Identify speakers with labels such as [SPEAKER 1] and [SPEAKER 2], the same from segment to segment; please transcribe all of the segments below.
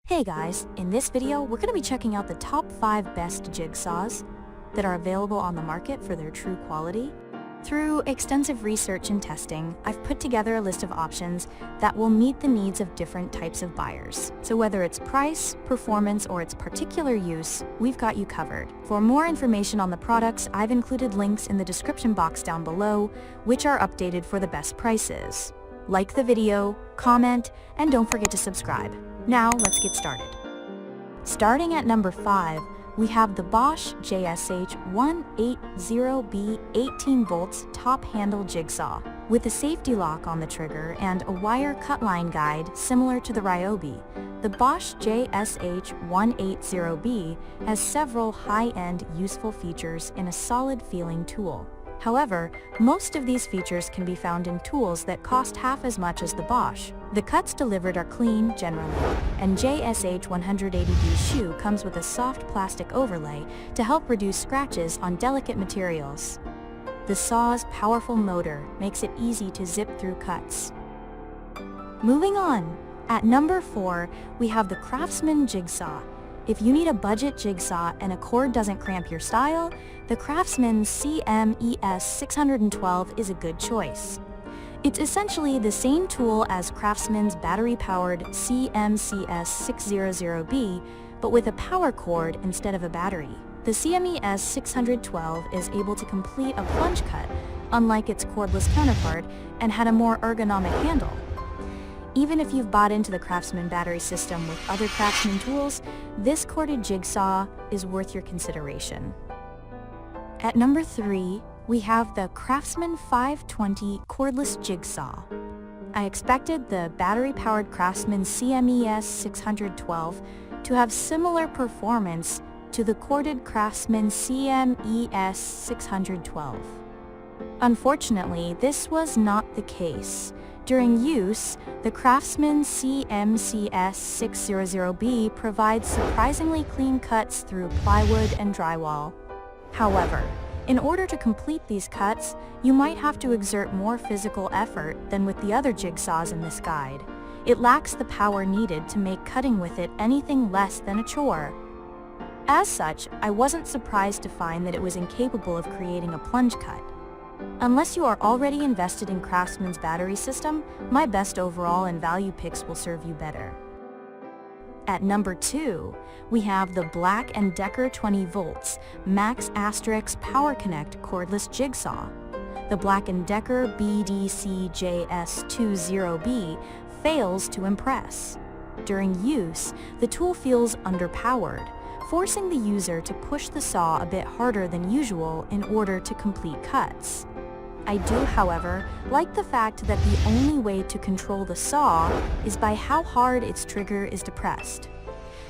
[SPEAKER 1] Hey guys, in this video we're going to be checking out the top 5 best jigsaws that are available on the market for their true quality. Through extensive research and testing, I've put together a list of options that will meet the needs of different types of buyers. So whether it's price, performance, or its particular use, we've got you covered. For more information on the products, I've included links in the description box down below, which are updated for the best prices. Like the video, comment, and don't forget to subscribe. Now let's get started. Starting at number 5, we have the BOSCH JSH180B 18 volts top handle jigsaw. With a safety lock on the trigger and a wire cut line guide similar to the Ryobi, the BOSCH JSH180B has several high-end useful features in a solid feeling tool. However, most of these features can be found in tools that cost half as much as the BOSCH. The cuts delivered are clean, generally, and JSH180B's shoe comes with a soft plastic overlay to help reduce scratches on delicate materials. The saw's powerful motor makes it easy to zip through cuts. Moving on, at number 4, we have the CRAFTSMAN Jig Saw. If you need a budget jigsaw and a cord doesn't cramp your style, the CRAFTSMAN CMES 612 is a good choice. It's essentially the same tool as CRAFTSMAN's battery-powered CMCS 600B, but with a power cord instead of a battery. The CMES 612 is able to complete a plunge cut, unlike its cordless counterpart, and had a more ergonomic handle. Even if you've bought into the CRAFTSMAN battery system with other CRAFTSMAN tools, this corded jigsaw is worth your consideration. At number 3, we have the CRAFTSMAN 520 cordless jigsaw. I expected the battery-powered CRAFTSMAN CMES 612 to have similar performance to the corded CRAFTSMAN CMES 612. Unfortunately, this was not the case. During use, the CRAFTSMAN CMCS 600B provides surprisingly clean cuts through plywood and drywall. However, in order to complete these cuts, you might have to exert more physical effort than with the other jigsaws in this guide. It lacks the power needed to make cutting with it anything less than a chore. As such, I wasn't surprised to find that it was incapable of creating a plunge cut. Unless you are already invested in CRAFTSMAN's battery system, my best overall and value picks will serve you better. At number 2, we have the BLACK+DECKER 20 volts MAX XR POWERCONNECT cordless jigsaw. The BLACK+DECKER BDCJS20B fails to impress. During use, the tool feels underpowered, forcing the user to push the saw a bit harder than usual in order to complete cuts. I do, however, like the fact that the only way to control the saw is by how hard its trigger is depressed.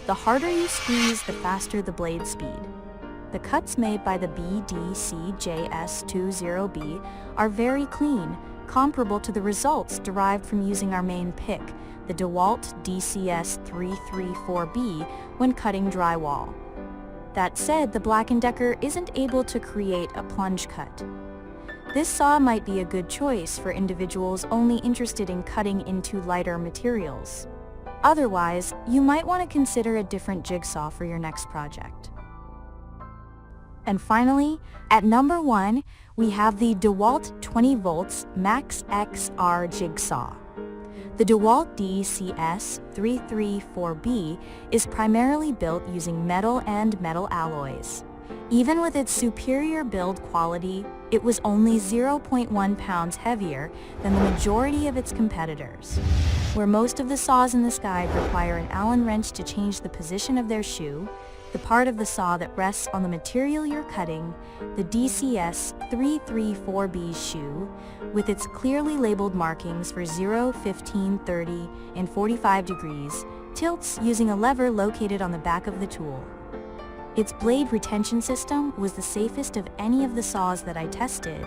[SPEAKER 1] The harder you squeeze, the faster the blade speed. The cuts made by the BDCJS20B are very clean, comparable to the results derived from using our main pick, the DEWALT DCS334B, when cutting drywall. That said, the BLACK+DECKER isn't able to create a plunge cut. This saw might be a good choice for individuals only interested in cutting into lighter materials. Otherwise, you might want to consider a different jigsaw for your next project. And finally, at number 1, we have the DEWALT 20 volts MAX XR Jig Saw. The DEWALT DCS334B is primarily built using metal and metal alloys. Even with its superior build quality, it was only 0.1 pounds heavier than the majority of its competitors. Where most of the saws in this guide require an Allen wrench to change the position of their shoe, the part of the saw that rests on the material you're cutting, the DCS334B's shoe, with its clearly labeled markings for 0, 15, 30, and 45 degrees, tilts using a lever located on the back of the tool. Its blade retention system was the safest of any of the saws that I tested.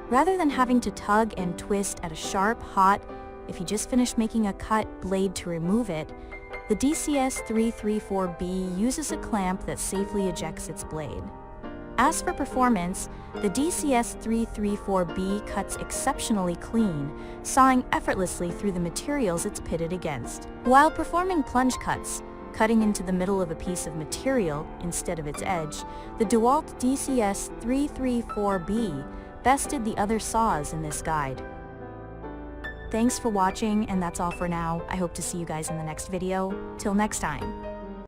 [SPEAKER 1] Rather than having to tug and twist at a sharp, hot, if you just finished making a cut, blade to remove it, the DCS334B uses a clamp that safely ejects its blade. As for performance, the DCS334B cuts exceptionally clean, sawing effortlessly through the materials it's pitted against. While performing plunge cuts, cutting into the middle of a piece of material instead of its edge, the DEWALT DCS334B bested the other saws in this guide. Thanks for watching, and that's all for now. I hope to see you guys in the next video. Till next time.